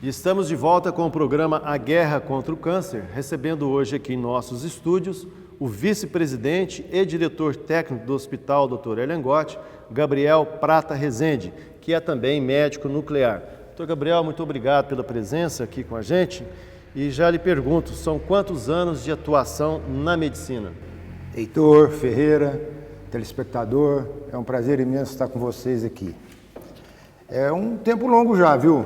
E estamos de volta com o programa A Guerra contra o Câncer, recebendo hoje aqui em nossos estúdios o vice-presidente e diretor técnico do Hospital Dr. Erlengotti, Gabriel Prata Rezende, que é também médico nuclear. Dr. Gabriel, muito obrigado pela presença aqui com a gente. E já lhe pergunto, são quantos anos de atuação na medicina? Heitor, Ferreira, telespectador, é um prazer imenso estar com vocês aqui. É um tempo longo já, viu?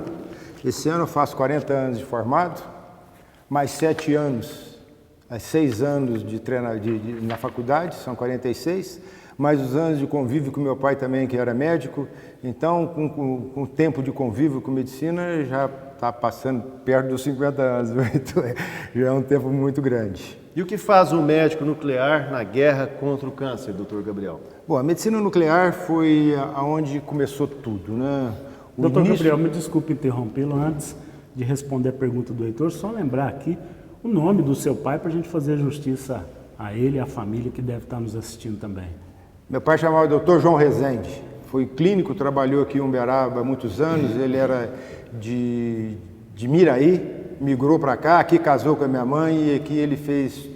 Esse ano eu faço 40 anos de formado, mais 7 anos, 6 anos na faculdade, são 46, mais os anos de convívio com meu pai também, que era médico. Então, com o tempo de convívio com medicina, já está passando perto dos 50 anos, então, já é um tempo muito grande. E o que faz um médico nuclear na guerra contra o câncer, doutor Gabriel? Bom, a medicina nuclear foi aonde começou tudo, né? Doutor Gabriel, me desculpe interrompê-lo antes de responder a pergunta do Heitor, só lembrar aqui o nome do seu pai para a gente fazer justiça a ele e à família que deve estar nos assistindo também. Meu pai chamava Dr. João Rezende, foi clínico, trabalhou aqui em Uberaba há muitos anos, ele era de Miraí, migrou para cá, aqui casou com a minha mãe e aqui ele fez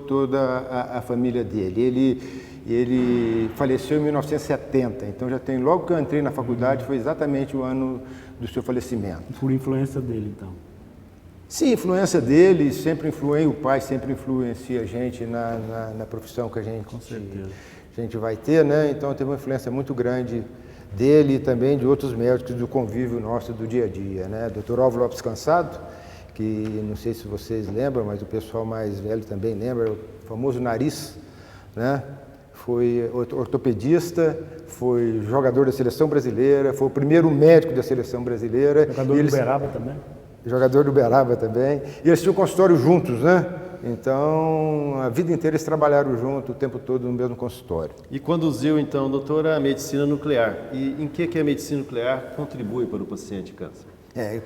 toda a família dele. Ele faleceu em 1970, então já tem, logo que eu entrei na faculdade, foi exatamente o ano do seu falecimento. Por influência dele, então? Sim, influência dele, o pai sempre influencia a gente na profissão que a gente vai ter, né? Então teve uma influência muito grande dele e também de outros médicos do convívio nosso do dia a dia, né? Dr. Álvaro Lopes Cansado, que não sei se vocês lembram, mas o pessoal mais velho também lembra, o famoso nariz, né? Foi ortopedista, foi jogador da seleção brasileira, foi o primeiro médico da seleção brasileira. Jogador do Uberaba também? Jogador do Uberaba também. E eles tinham consultório juntos, né? Então, a vida inteira eles trabalharam junto, o tempo todo no mesmo consultório. E conduziu, então, doutora, a medicina nuclear. E em que a medicina nuclear contribui para o paciente de câncer?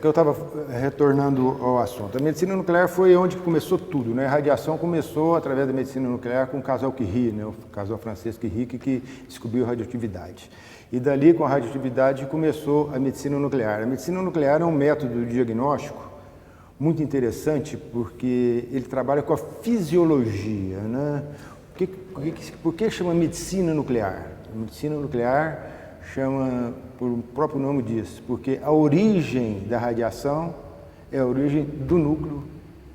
Que eu estava retornando ao assunto. A medicina nuclear foi onde começou tudo, né? A radiação começou através da medicina nuclear com o casal Curie, né? O casal francês Curie que descobriu a radioatividade. E dali, com a radioatividade, começou a medicina nuclear. A medicina nuclear é um método de diagnóstico muito interessante porque ele trabalha com a fisiologia, né? Por que chama medicina nuclear? A medicina nuclear chama, por o próprio nome diz, porque a origem da radiação é a origem do núcleo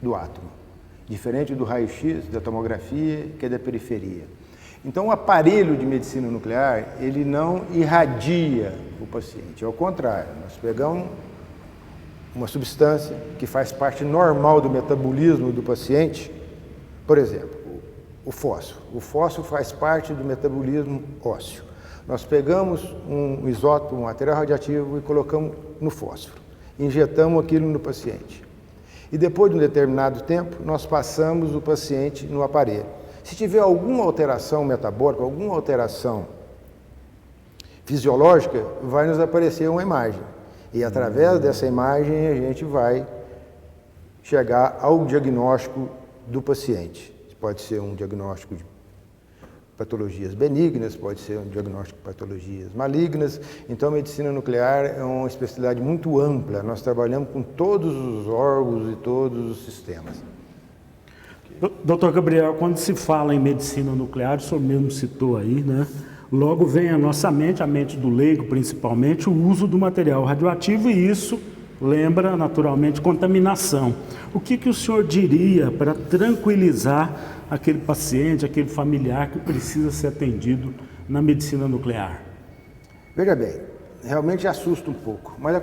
do átomo, diferente do raio-x, da tomografia, que é da periferia. Então, o aparelho de medicina nuclear, ele não irradia o paciente, ao contrário, nós pegamos uma substância que faz parte normal do metabolismo do paciente, por exemplo, o fósforo. O fósforo faz parte do metabolismo ósseo. Nós pegamos um isótopo, um material radioativo e colocamos no fósforo. Injetamos aquilo no paciente. E depois de um determinado tempo, nós passamos o paciente no aparelho. Se tiver alguma alteração metabólica, alguma alteração fisiológica, vai nos aparecer uma imagem. E através dessa imagem a gente vai chegar ao diagnóstico do paciente. Pode ser um diagnóstico de patologias benignas, pode ser um diagnóstico de patologias malignas. Então, a medicina nuclear é uma especialidade muito ampla. Nós trabalhamos com todos os órgãos e todos os sistemas. Doutor Gabriel, quando se fala em medicina nuclear, o senhor mesmo citou aí, né? Logo vem à nossa mente, a mente do leigo principalmente, o uso do material radioativo e isso lembra naturalmente contaminação. O que o senhor diria para tranquilizar aquele paciente, aquele familiar que precisa ser atendido na medicina nuclear? Veja bem, realmente assusta um pouco, mas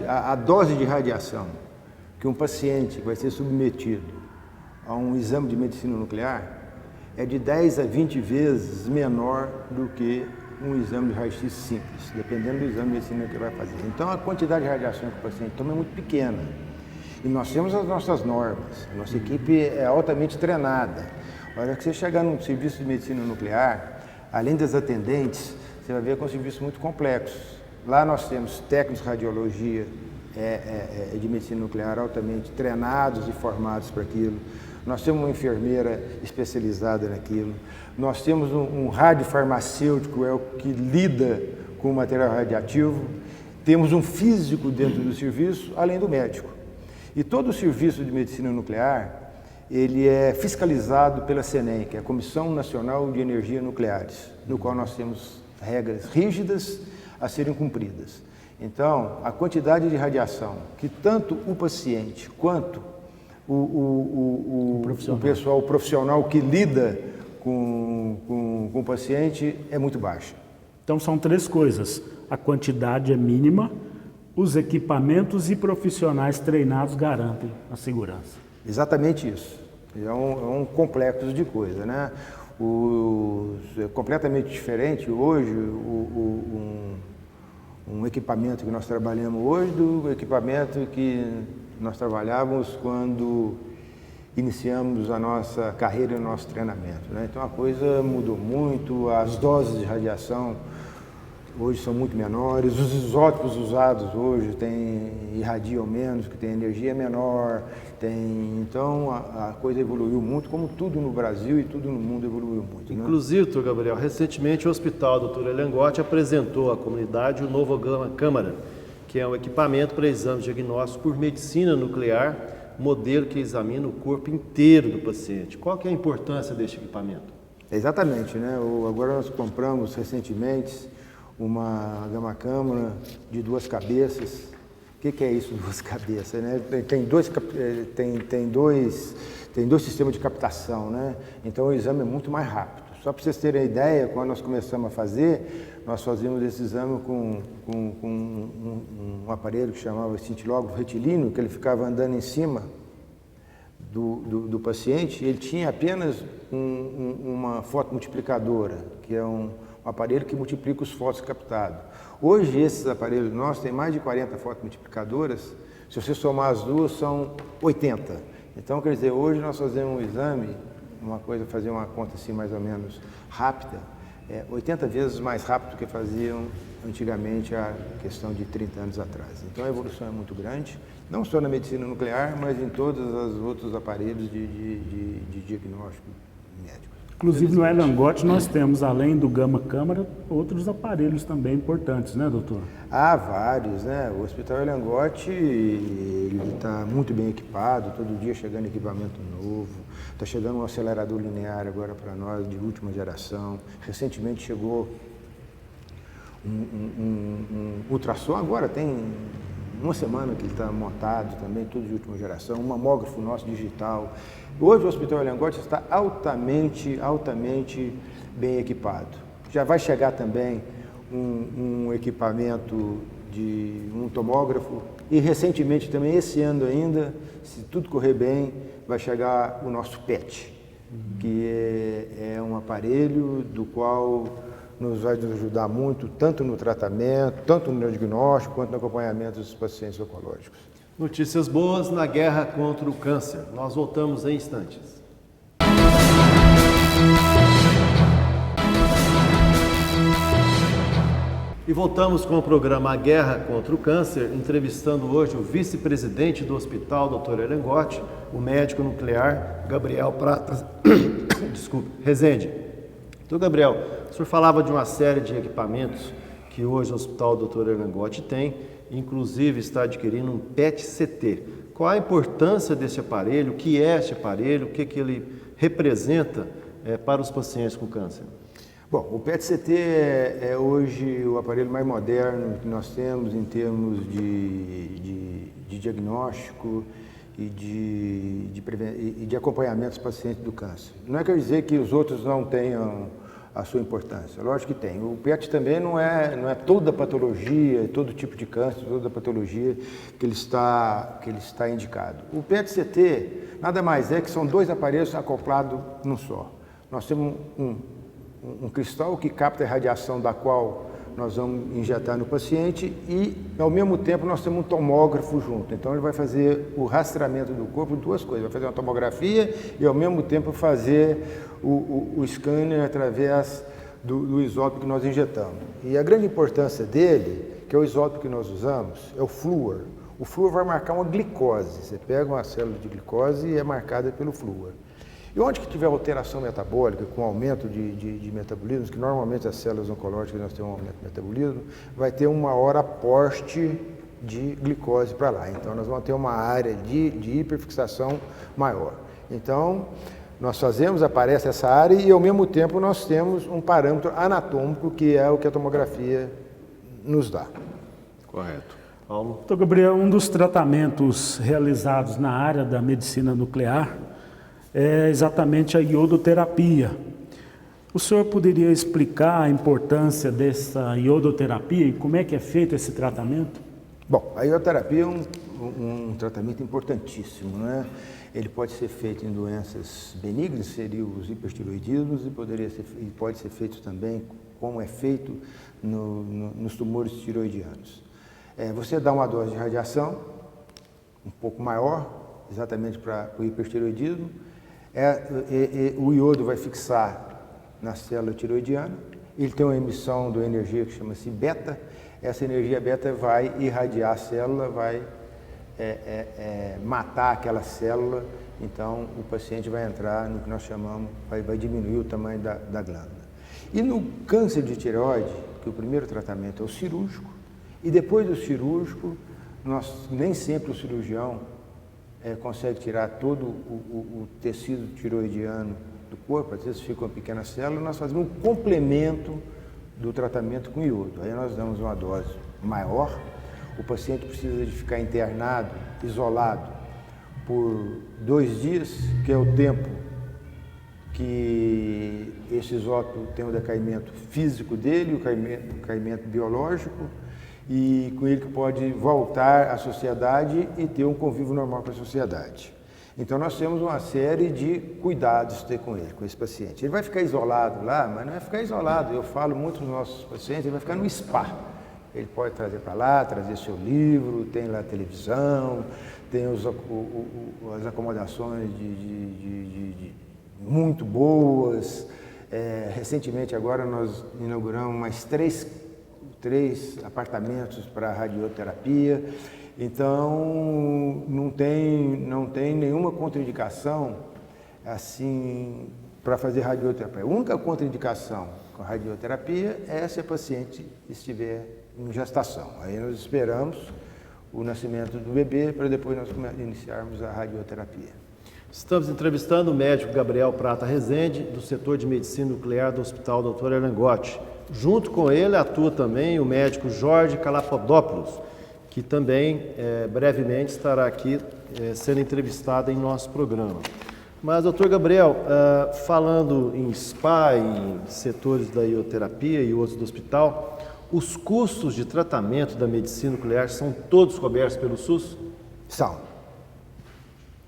a dose de radiação que um paciente vai ser submetido a um exame de medicina nuclear é de 10 a 20 vezes menor do que um exame de raio-x simples, dependendo do exame de medicina que ele vai fazer. Então, a quantidade de radiação que o paciente toma é muito pequena. E nós temos as nossas normas, a nossa equipe é altamente treinada. A hora que você chegar num serviço de medicina nuclear, além das atendentes, você vai ver que é um serviço muito complexo. Lá nós temos técnicos de radiologia de medicina nuclear altamente treinados e formados para aquilo. Nós temos uma enfermeira especializada naquilo. Nós temos um radiofarmacêutico, é o que lida com o material radioativo. temos um físico dentro do serviço, além do médico. E todo o serviço de medicina nuclear, ele é fiscalizado pela CENEM, que é a Comissão Nacional de Energia Nucleares, no qual nós temos regras rígidas a serem cumpridas. Então, a quantidade de radiação que tanto o paciente quanto o profissional que lida com o paciente é muito baixa. Então são 3 coisas: a quantidade é mínima, os equipamentos e profissionais treinados garantem a segurança. Exatamente isso. É um complexo de coisa, né? É completamente diferente hoje um equipamento que nós trabalhamos hoje do equipamento que nós trabalhávamos quando iniciamos a nossa carreira e o nosso treinamento, né? Então a coisa mudou muito, as doses de radiação hoje são muito menores, os isótopos usados hoje irradiam menos, que tem energia menor, então a coisa evoluiu muito, como tudo no Brasil e tudo no mundo evoluiu muito. Inclusive, doutor Gabriel, recentemente o Hospital Dr. Elengotti apresentou à comunidade o novo Gama Câmara, que é um equipamento para exame diagnóstico por medicina nuclear, modelo que examina o corpo inteiro do paciente. Qual que é a importância deste equipamento? Exatamente, né? Agora nós compramos recentemente uma Gama Câmara de 2 cabeças. O que é isso, 2 cabeças, né? Tem dois sistemas de captação, né? Então o exame é muito mais rápido. Só para vocês terem ideia, quando nós começamos a fazer, nós fazíamos esse exame com um aparelho que chamava cintilógrafo retilíneo, que ele ficava andando em cima do paciente, e ele tinha apenas uma fotomultiplicadora, que é um aparelho que multiplica os fótons captados. Hoje, esses aparelhos nossos têm mais de 40 fotomultiplicadoras, se você somar as duas, são 80. Então, quer dizer, hoje nós fazemos um exame, fazer uma conta assim mais ou menos rápida, 80 vezes mais rápido do que faziam antigamente, a questão de 30 anos atrás. Então, a evolução é muito grande, não só na medicina nuclear, mas em todos os outros aparelhos de diagnóstico médico. Inclusive no Elengotti nós temos, além do Gama Câmara, outros aparelhos também importantes, né, doutor? Há vários, né? O Hospital Elengotti está muito bem equipado, todo dia chegando equipamento novo, está chegando um acelerador linear agora para nós, de última geração. Recentemente chegou um ultrassom, agora tem 1 semana que ele está montado também, tudo de última geração, um mamógrafo nosso digital. Hoje o Hospital Elengotti está altamente bem equipado. Já vai chegar também um equipamento de um tomógrafo e recentemente também, esse ano ainda, se tudo correr bem, vai chegar o nosso PET, que é um aparelho do qual nos vai nos ajudar muito, tanto no tratamento, tanto no diagnóstico, quanto no acompanhamento dos pacientes oncológicos. Notícias boas na guerra contra o câncer. Nós voltamos em instantes. E voltamos com o programa A Guerra contra o Câncer, entrevistando hoje o vice-presidente do Hospital Dr. Elengotti, o médico nuclear Gabriel Prata Rezende. Então, Gabriel, o senhor falava de uma série de equipamentos que hoje o Hospital Dr. Elengotti tem, inclusive está adquirindo um PET-CT. Qual a importância desse aparelho? O que é este aparelho? O que ele representa para os pacientes com câncer? Bom, o PET-CT é hoje o aparelho mais moderno que nós temos em termos de diagnóstico e de acompanhamento dos pacientes do câncer. Não é quer dizer que os outros não tenham a sua importância, lógico que tem. O PET também não é toda patologia, todo tipo de câncer, toda patologia que ele está indicado. O PET-CT nada mais é que são 2 aparelhos acoplados num só. Nós temos um cristal que capta a radiação da qual nós vamos injetar no paciente e, ao mesmo tempo, nós temos um tomógrafo junto. Então, ele vai fazer o rastreamento do corpo de 2 coisas. Vai fazer uma tomografia e, ao mesmo tempo, fazer o scanner através do isótopo que nós injetamos. E a grande importância dele, que é o isótopo que nós usamos, é o flúor. O flúor vai marcar uma glicose. Você pega uma célula de glicose e é marcada pelo flúor. E onde que tiver alteração metabólica, com aumento de metabolismo, que normalmente as células oncológicas nós temos um aumento de metabolismo, vai ter um maior aporte de glicose para lá. Então, nós vamos ter uma área de hiperfixação maior. Então, nós fazemos, aparece essa área e, ao mesmo tempo, nós temos um parâmetro anatômico, que é o que a tomografia nos dá. Correto. Paulo? Doutor Gabriel, um dos tratamentos realizados na área da medicina nuclear é exatamente a iodoterapia. O senhor poderia explicar a importância dessa iodoterapia e como é que é feito esse tratamento? Bom, a iodoterapia é um tratamento importantíssimo, né? Ele pode ser feito em doenças benignas, seriam os hipertiroidismos, e pode ser feito também, como é feito nos tumores tiroidianos. Você dá uma dose de radiação um pouco maior, exatamente para o hipertiroidismo. O iodo vai fixar na célula tiroidiana, ele tem uma emissão de uma energia que chama-se beta. Essa energia beta vai irradiar a célula, vai matar aquela célula, então o paciente vai entrar no que nós chamamos, vai diminuir o tamanho da glândula. E no câncer de tireoide, que o primeiro tratamento é o cirúrgico, e depois do cirúrgico, nem sempre o cirurgião consegue tirar todo o tecido tiroidiano do corpo, às vezes fica uma pequena célula, nós fazemos um complemento do tratamento com iodo. Aí nós damos uma dose maior, o paciente precisa de ficar internado, isolado, por 2 dias, que é o tempo que esse isótopo tem o decaimento físico dele, o decaimento biológico, e com ele que pode voltar à sociedade e ter um convívio normal com a sociedade. Então nós temos uma série de cuidados ter com ele, com esse paciente. Ele vai ficar isolado lá, mas não vai ficar isolado. Eu falo muito nos nossos pacientes, ele vai ficar no spa. Ele pode trazer para lá, trazer seu livro, tem lá a televisão, tem as acomodações muito boas. Recentemente agora nós inauguramos mais três apartamentos para radioterapia. Então, não tem nenhuma contraindicação assim para fazer radioterapia. A única contraindicação com a radioterapia é se a paciente estiver em gestação. Aí nós esperamos o nascimento do bebê para depois nós iniciarmos a radioterapia. Estamos entrevistando o médico Gabriel Prata Rezende, do setor de medicina nuclear do Hospital Dr. Elengotti. Junto com ele atua também o médico Jorge Calapodopoulos, que também brevemente estará aqui sendo entrevistado em nosso programa. Mas, doutor Gabriel, falando em SPA, em setores da ioterapia e outros do hospital, os custos de tratamento da medicina nuclear são todos cobertos pelo SUS? São.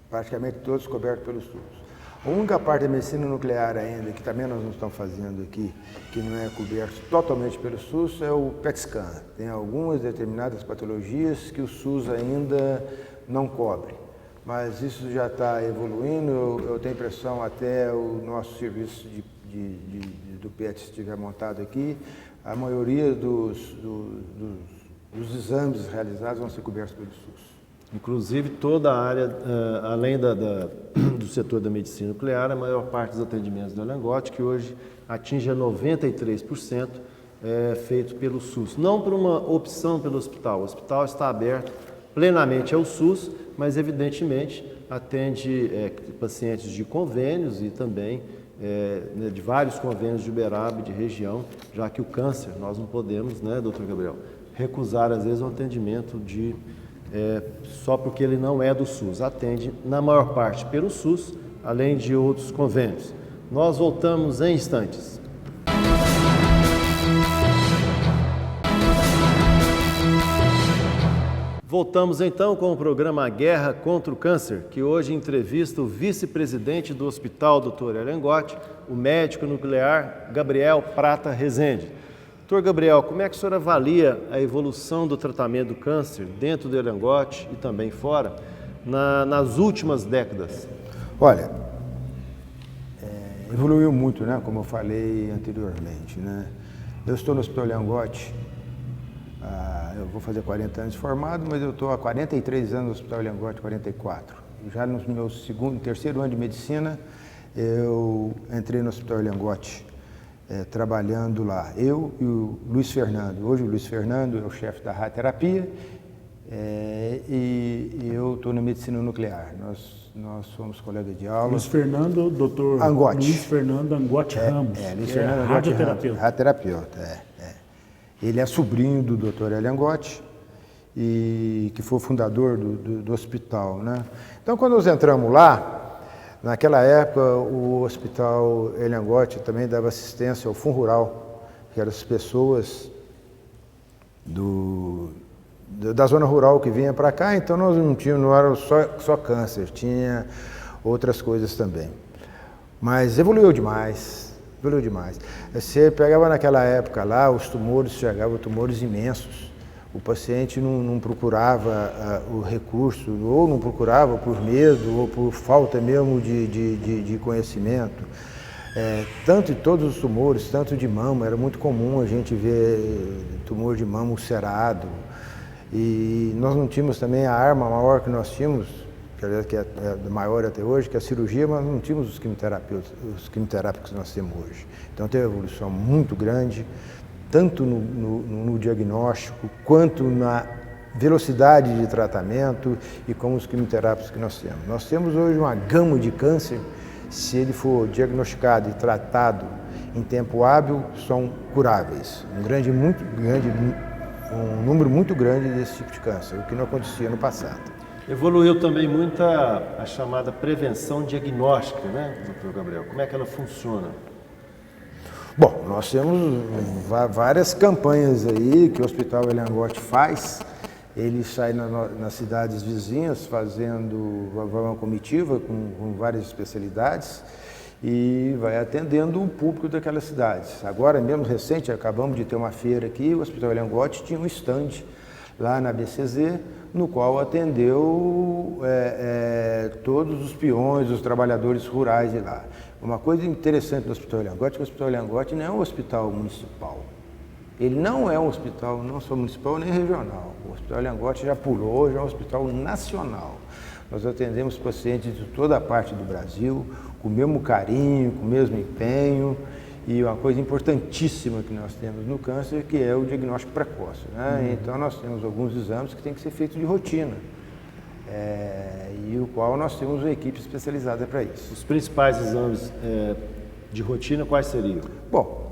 Praticamente todos cobertos pelo SUS. A única parte da medicina nuclear ainda, que também nós não estamos fazendo aqui, que não é coberto totalmente pelo SUS, é o PET scan. Tem algumas determinadas patologias que o SUS ainda não cobre. Mas isso já está evoluindo, eu tenho impressão até o nosso serviço do PET estiver montado aqui, a maioria dos exames realizados vão ser cobertos pelo SUS. Inclusive, toda a área, além do setor da medicina nuclear, a maior parte dos atendimentos do Elengotti, que hoje atinge a 93%, é feito pelo SUS. Não por uma opção pelo hospital. O hospital está aberto plenamente ao SUS, mas, evidentemente, atende pacientes de convênios e também de vários convênios de Uberaba e de região, já que o câncer, nós não podemos, né, doutor Gabriel, recusar, às vezes, um atendimento só porque ele não é do SUS. Atende, na maior parte, pelo SUS, além de outros convênios. Nós voltamos em instantes. Voltamos então com o programa Guerra contra o Câncer, que hoje entrevista o vice-presidente do Hospital Dr. Elengotti, o médico nuclear Gabriel Prata Rezende. Doutor Gabriel, como é que o senhor avalia a evolução do tratamento do câncer dentro do Elengotti e também fora, nas últimas décadas? Olha, evoluiu muito, né? Como eu falei anteriormente, né? Eu estou no Hospital Elengotti, eu vou fazer 40 anos de formado, mas eu estou há 43 anos no Hospital Elengotti, 44. Já no meu terceiro ano de medicina, eu entrei no Hospital Elengotti, trabalhando lá. Eu e o Luiz Fernando. Hoje o Luiz Fernando é o chefe da radioterapia e eu estou na medicina nuclear. Nós somos colegas de aula. Luiz Fernando, doutor Angotti. Luiz Fernando Angotti Ramos, Luiz Fernando Angotti radioterapeuta. Ramos, radioterapeuta, Ele é sobrinho do doutor Elengotti, e que foi o fundador do hospital, né? Então, quando nós entramos lá, naquela época, o Hospital Elengotti também dava assistência ao Fundo Rural, que eram as pessoas da zona rural que vinha para cá, então nós não era só câncer, tinha outras coisas também. Mas evoluiu demais. Você pegava naquela época lá, os tumores chegavam, tumores imensos. O paciente não procurava o recurso, ou não procurava por medo, ou por falta mesmo de conhecimento. Tanto de todos os tumores, tanto de mama, era muito comum a gente ver tumor de mama ulcerado. E nós não tínhamos também a arma maior que nós tínhamos, que é maior até hoje, que é a cirurgia, mas não tínhamos os quimioterápicos que nós temos hoje. Então teve uma evolução muito grande, tanto no diagnóstico, quanto na velocidade de tratamento e como os quimioterápicos que nós temos. Nós temos hoje uma gama de câncer, se ele for diagnosticado e tratado em tempo hábil, são curáveis. Um número muito grande desse tipo de câncer, o que não acontecia no passado. Evoluiu também muito a chamada prevenção diagnóstica, né, doutor Gabriel? Como é que ela funciona? Bom, nós temos várias campanhas aí que o Hospital Elengotti faz. Ele sai nas cidades vizinhas fazendo uma comitiva com várias especialidades e vai atendendo o público daquelas cidades. Agora mesmo recente, acabamos de ter uma feira aqui, o Hospital Elengotti tinha um stand lá na BCZ, no qual atendeu todos os peões, os trabalhadores rurais de lá. Uma coisa interessante do Hospital Elengotti é que o Hospital Elengotti não é um hospital municipal. Ele não é um hospital não só municipal nem regional. O Hospital Elengotti já pulou, já é um hospital nacional. Nós atendemos pacientes de toda a parte do Brasil, com o mesmo carinho, com o mesmo empenho. E uma coisa importantíssima que nós temos no câncer, que é o diagnóstico precoce, né? Então nós temos alguns exames que têm que ser feitos de rotina, e o qual nós temos uma equipe especializada para isso. Os principais exames de rotina quais seriam? Bom,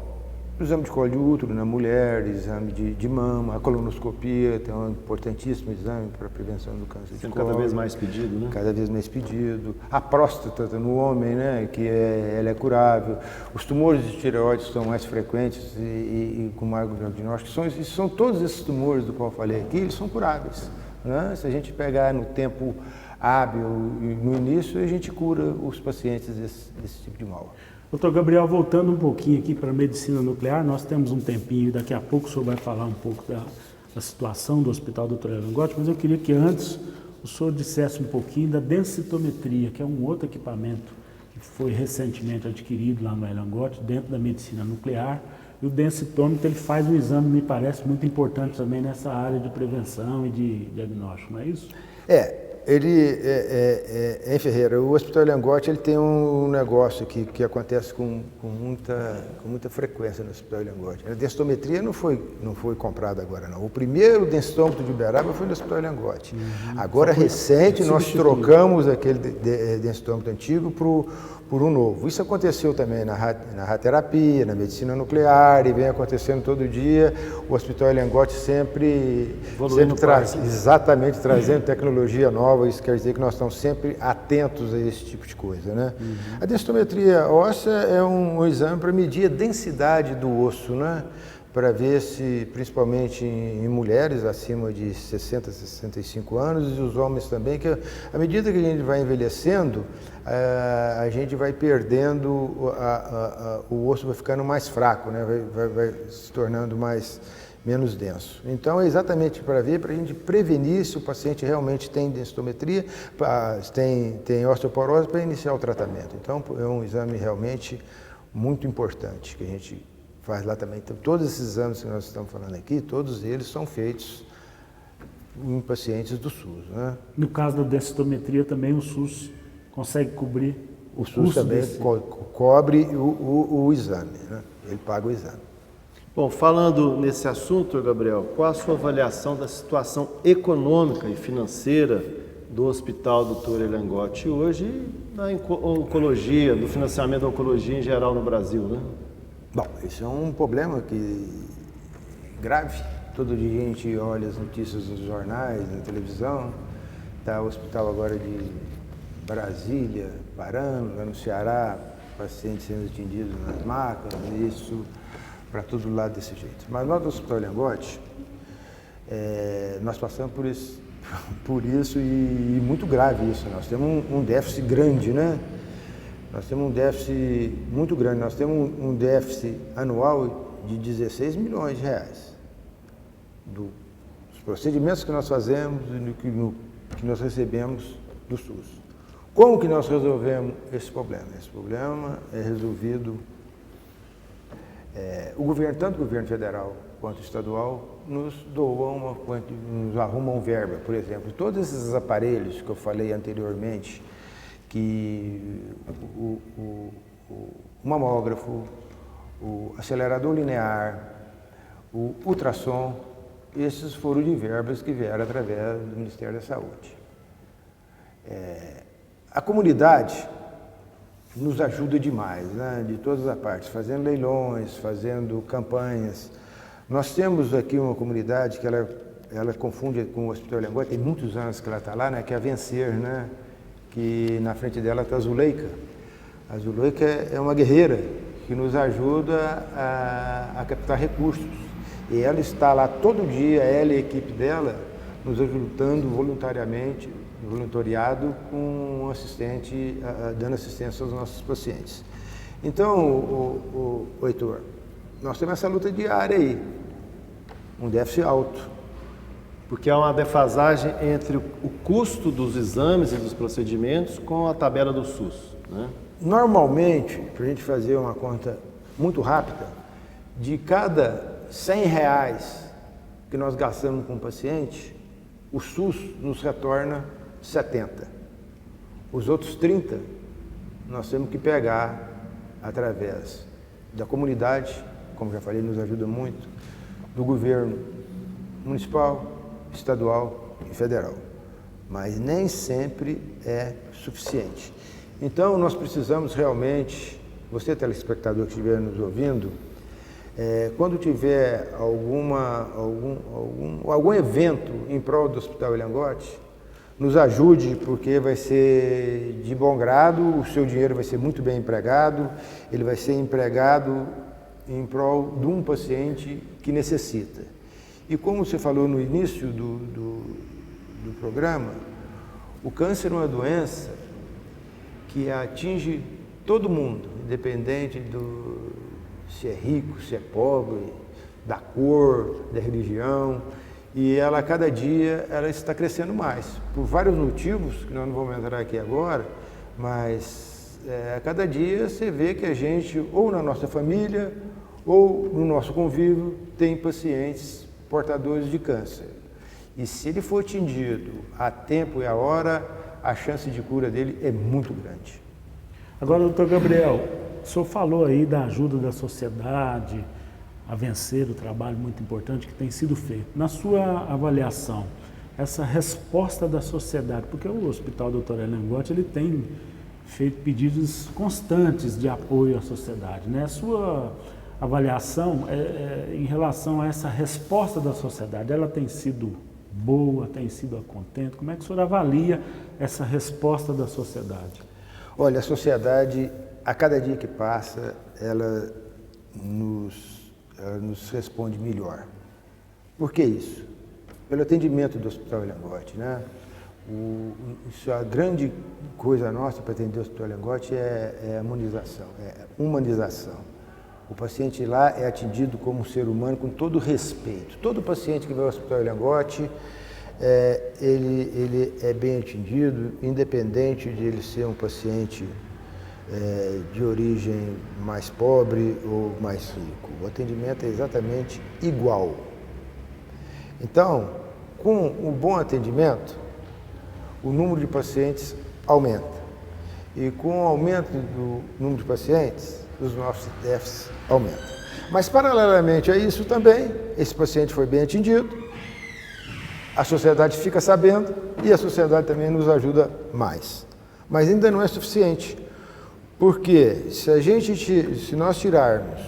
o exame de colo de útero na mulher, exame de mama, a colonoscopia tem um importantíssimo exame para a prevenção do câncer de colo. Cada vez mais pedido, né? Cada vez mais pedido. A próstata no homem, né, que ela é curável. Os tumores de tireoide são mais frequentes e com maior diagnóstico. São todos esses tumores do qual eu falei aqui, eles são curáveis, né? Se a gente pegar no tempo hábil e no início, a gente cura os pacientes desse tipo de mal. Doutor Gabriel, voltando um pouquinho aqui para a medicina nuclear, nós temos um tempinho e daqui a pouco o senhor vai falar um pouco da situação do Hospital Dr. Elengotti, mas eu queria que antes o senhor dissesse um pouquinho da densitometria, que é um outro equipamento que foi recentemente adquirido lá no Elengotti, dentro da medicina nuclear. E o densitômetro ele faz um exame, me parece, muito importante também nessa área de prevenção e de diagnóstico, não é isso? Em Ferreira, o Hospital Elengotti ele tem um negócio que acontece com muita frequência no Hospital Elengotti. A densitometria não foi comprada agora, não. O primeiro densitômetro de Uberaba foi no Hospital Elengotti. Agora, recente, nós trocamos aquele densitômetro antigo por um novo. Isso aconteceu também na radioterapia, na medicina nuclear, e vem acontecendo todo dia. O Hospital Elengotti sempre trazendo tecnologia nova. Isso quer dizer que nós estamos sempre atentos a esse tipo de coisa, né? A densitometria óssea é um exame para medir a densidade do osso, né? Para ver se, principalmente em mulheres acima de 60, 65 anos, e os homens também, que à medida que a gente vai envelhecendo, a gente vai perdendo, o osso vai ficando mais fraco, né? Vai se tornando menos denso. Então, é exatamente para a gente prevenir se o paciente realmente tem densitometria, tem osteoporose, para iniciar o tratamento. Então, é um exame realmente muito importante que a gente faz lá também. Então, todos esses exames que nós estamos falando aqui, todos eles são feitos em pacientes do SUS, né? No caso da densitometria também o SUS consegue cobrir O SUS também cobre o exame, né? Ele paga o exame. Bom, falando nesse assunto, Gabriel, qual a sua avaliação da situação econômica e financeira do Hospital Dr. Elengotti hoje na oncologia, do financiamento da oncologia em geral no Brasil, né? Bom, isso é um problema grave. Todo dia a gente olha as notícias nos jornais, na televisão. Está o hospital agora de Brasília parando, lá no Ceará, pacientes sendo atendidos nas macas, isso para todo lado desse jeito. Mas nós do Hospital Elengotti, nós passamos por isso e muito grave isso. Nós temos um déficit grande, né? Nós temos um déficit muito grande. Nós temos um déficit anual de 16 milhões de reais dos procedimentos que nós fazemos e que nós recebemos do SUS. Como que nós resolvemos esse problema? Esse problema é resolvido, tanto o governo federal quanto o estadual nos doam, nos arrumam verba, por exemplo. Todos esses aparelhos que eu falei anteriormente, que o mamógrafo, o acelerador linear, o ultrassom, esses foram de verbas que vieram através do Ministério da Saúde. A comunidade nos ajuda demais, né, de todas as partes, fazendo leilões, fazendo campanhas. Nós temos aqui uma comunidade que ela confunde com o Hospital Elengotti, tem muitos anos que ela está lá, né, que é a Vencer, né, que na frente dela está a Zuleika. A Zuleika é uma guerreira que nos ajuda a captar recursos. E ela está lá todo dia, ela e a equipe dela, nos ajudando voluntariado com um assistente, dando assistência aos nossos pacientes. Então, Heitor, nós temos essa luta diária aí, um déficit alto. Porque há uma defasagem entre o custo dos exames e dos procedimentos com a tabela do SUS, né? Normalmente, para a gente fazer uma conta muito rápida, de cada R$100 que nós gastamos com o paciente, o SUS nos retorna 70. Os outros 30 nós temos que pegar através da comunidade, como já falei, nos ajuda muito, do governo municipal, estadual e federal. Mas nem sempre é suficiente. Então nós precisamos realmente, você telespectador que estiver nos ouvindo, quando tiver algum evento em prol do Hospital Elengotti, nos ajude, porque vai ser de bom grado, o seu dinheiro vai ser muito bem empregado, ele vai ser empregado em prol de um paciente que necessita. E como você falou no início do programa, o câncer é uma doença que atinge todo mundo, independente se é rico, se é pobre, da cor, da religião, e ela, a cada dia, ela está crescendo mais, por vários motivos, que nós não vamos entrar aqui agora, mas a cada dia você vê que a gente, ou na nossa família, ou no nosso convívio, tem pacientes portadores de câncer. E se ele for atendido a tempo e a hora, a chance de cura dele é muito grande. Agora, doutor Gabriel, o senhor falou aí da ajuda da sociedade a vencer o trabalho muito importante que tem sido feito. Na sua avaliação, essa resposta da sociedade, porque o Hospital Dr. Elengotti, ele tem feito pedidos constantes de apoio à sociedade, né? A sua avaliação em relação a essa resposta da sociedade, ela tem sido boa, tem sido contente? Como é que o senhor avalia essa resposta da sociedade? Olha, a sociedade, a cada dia que passa, ela nos responde melhor. Por que isso? Pelo atendimento do Hospital Elengotti, né? A grande coisa nossa para atender o Hospital Elengotti é a humanização. O paciente lá é atendido como um ser humano com todo respeito. Todo paciente que vai ao Hospital Elengotti, ele é bem atendido, independente de ele ser um paciente de origem mais pobre ou mais rico. O atendimento é exatamente igual. Então, com um bom atendimento, o número de pacientes aumenta. E com o aumento do número de pacientes, os nossos déficits aumentam. Mas, paralelamente a isso também, esse paciente foi bem atendido, a sociedade fica sabendo e a sociedade também nos ajuda mais. Mas ainda não é suficiente, porque se nós tirarmos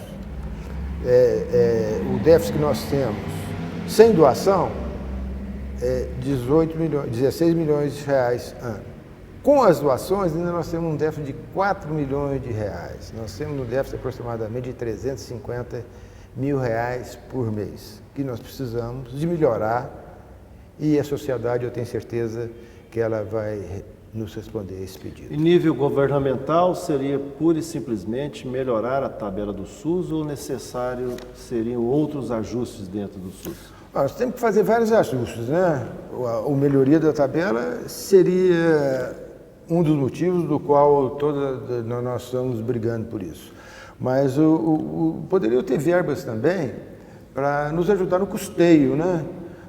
o déficit que nós temos sem doação, é 16 milhões de reais ano. Com as doações, ainda nós temos um déficit de 4 milhões de reais. Nós temos um déficit aproximadamente de 350 mil reais por mês, que nós precisamos de melhorar, e a sociedade, eu tenho certeza que ela vai nos responder a esse pedido. Em nível governamental, seria pura e simplesmente melhorar a tabela do SUS ou necessário seriam outros ajustes dentro do SUS? Nós temos que fazer vários ajustes, né? A melhoria da tabela seria um dos motivos do qual nós estamos brigando por isso. Mas poderia ter verbas também para nos ajudar no custeio, né?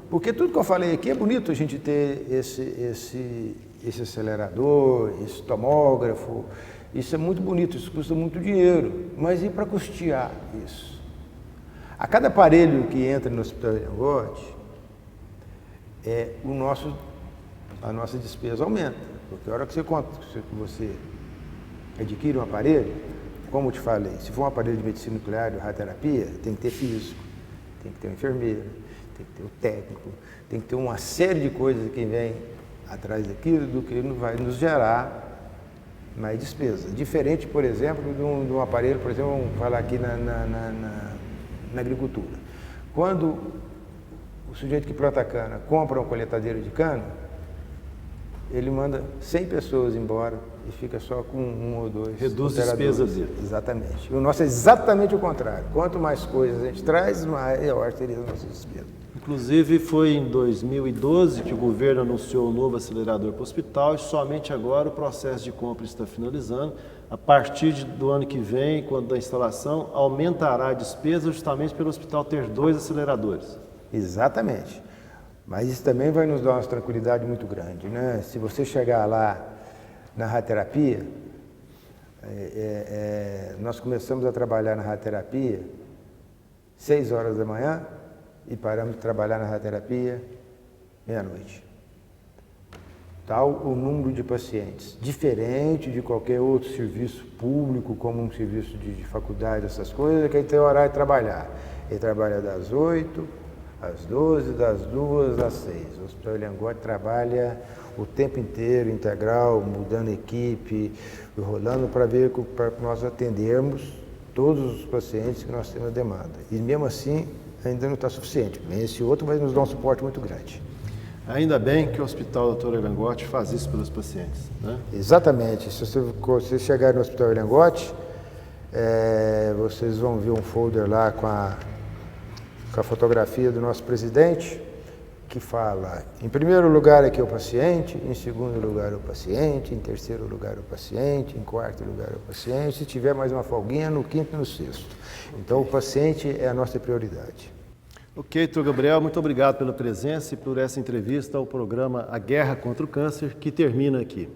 Porque tudo que eu falei aqui é bonito a gente ter esse acelerador, esse tomógrafo, isso é muito bonito, isso custa muito dinheiro, mas e para custear isso? A cada aparelho que entra no Hospital Elengotti, a nossa despesa aumenta, porque a hora que você adquire um aparelho, como eu te falei, se for um aparelho de medicina nuclear, de radioterapia, tem que ter físico, tem que ter um enfermeiro, tem que ter um técnico, tem que ter uma série de coisas que vem atrás daquilo, do que vai nos gerar mais despesa. Diferente, por exemplo, de um aparelho, por exemplo, vamos falar aqui na agricultura. Quando o sujeito que planta cana compra uma colheitadeira de cana, ele manda 100 pessoas embora e fica só com um ou dois. Reduz despesas dele. Exatamente. O nosso é exatamente o contrário. Quanto mais coisas a gente traz, maior seria a nossa despesa. Inclusive, foi em 2012 que o governo anunciou o novo acelerador para o hospital e somente agora o processo de compra está finalizando. A partir do ano que vem, quando da instalação, aumentará a despesa justamente pelo hospital ter 2 aceleradores. Exatamente. Mas isso também vai nos dar uma tranquilidade muito grande, né? Se você chegar lá na radioterapia, nós começamos a trabalhar na radioterapia 6 horas da manhã e paramos de trabalhar na radioterapia meia-noite. Tal o número de pacientes, diferente de qualquer outro serviço público, como um serviço de faculdade, essas coisas, que ele tem horário de trabalhar. Ele trabalha das 8 às 12, das 2 às 6. O Hospital Elengotti trabalha o tempo inteiro, integral, mudando equipe, rolando para nós atendermos todos os pacientes que nós temos demanda. E mesmo assim, ainda não está suficiente. Esse outro vai nos dar um suporte muito grande. Ainda bem que o Hospital Dr. Elengotti faz isso pelos pacientes, né? Exatamente. Se você chegar no Hospital Elengotti, vocês vão ver um folder lá com a fotografia do nosso presidente, que fala, em primeiro lugar aqui é o paciente, em segundo lugar o paciente, em terceiro lugar o paciente, em quarto lugar o paciente, se tiver mais uma folguinha, no quinto e no sexto. Então o paciente é a nossa prioridade. Ok, Dr. Gabriel, muito obrigado pela presença e por essa entrevista ao programa A Guerra contra o Câncer, que termina aqui.